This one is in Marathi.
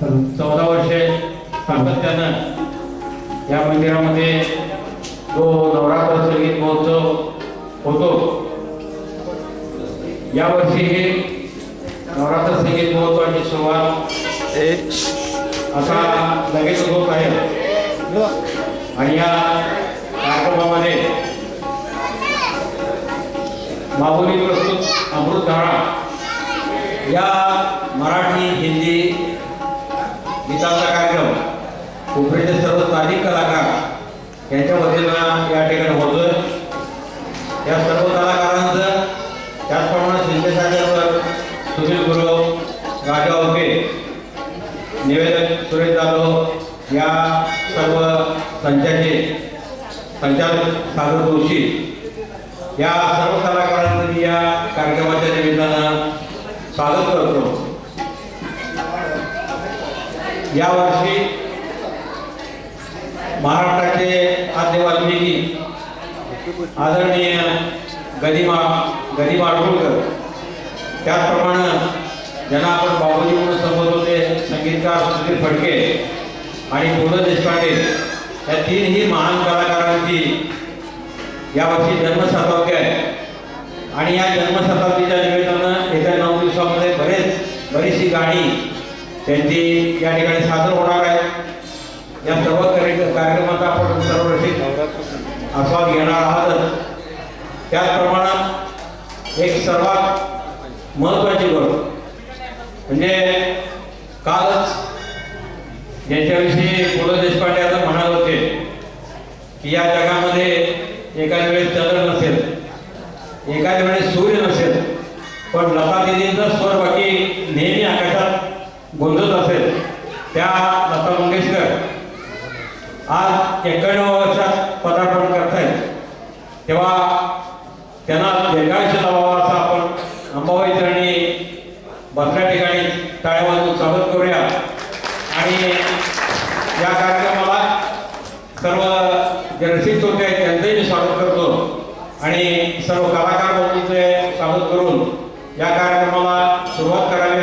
14 वर्षे सातत्यानं या मंदिरामध्ये जो नवरात्र संगीत महोत्सव होतो, यावर्षी हे नवरात्र संगीत महोत्सवाची सुरुवात असा लगेच होत आहे आणि या कार्यक्रमामध्ये माऊली प्रस्तुत अमृतधारा या मराठी हिंदी गीताचा कार्यक्रम कोपरीचे सर्व स्थानिक कलाकार यांच्या वतीनं या ठिकाणी होतोय। या सर्व कलाकारांचं त्याचप्रमाणे शिंदेसागरवर सुनील गुरव, राजा ओके, निवेदक सुरेश जाधव या सर्व संचालक सागर जोशी या सर्व कलाकारांचं मी या कार्यक्रमाच्या निमित्तानं स्वागत करतो। यावर्षी महाराष्ट्राचे आद्य वाल्मिकी आदरणीय गदिमा आडगुळकर, त्याचप्रमाणे ज्यांना आपण बाबूजी म्हणून संबोधत होते संगीतकार सुधीर फडके आणि पु ल देशपांडे, या तीनही महान कलाकारांची यावर्षी जन्मशताब्दी आहे आणि या जन्मशताब्दीच्या निमित्तानं येत्या 9 दिवसामध्ये बरीचशी गाणी त्यांची या ठिकाणी सादर होणार आहे। या सर्व कार्यक्रमाचा आपण सर्व रसिक आस्वाद घेणार आहात। त्याचप्रमाणे एक सर्वात महत्त्वाची गोष्ट म्हणजे कालच यांच्याविषयी पु ल देशपांडे आता म्हणाले होते की या जगामध्ये एखाद्या वेळेस चंद्र नसेल, एखाद्या वेळेस सूर्य नसेल, पण लता दिदींचा स्वर बाकी नेहमी आकाशात गोंधत असेल। त्या लता मंगेशकर आज 91 वर्षात पदार्पण करतायत, तेव्हा त्यांना दीर्घायुष्य लावावा असं आपण अंबाबाई चरणी बसल्या ठिकाणी टाळ्या वाजवून स्वागत करूया आणि या कार्यक्रमाला सर्व जे रसिक होते आहेत त्यांचंही मी स्वागत करतो आणि सर्व कलाकार बंधूंचे स्वागत करून या कार्यक्रमाला सुरुवात करावी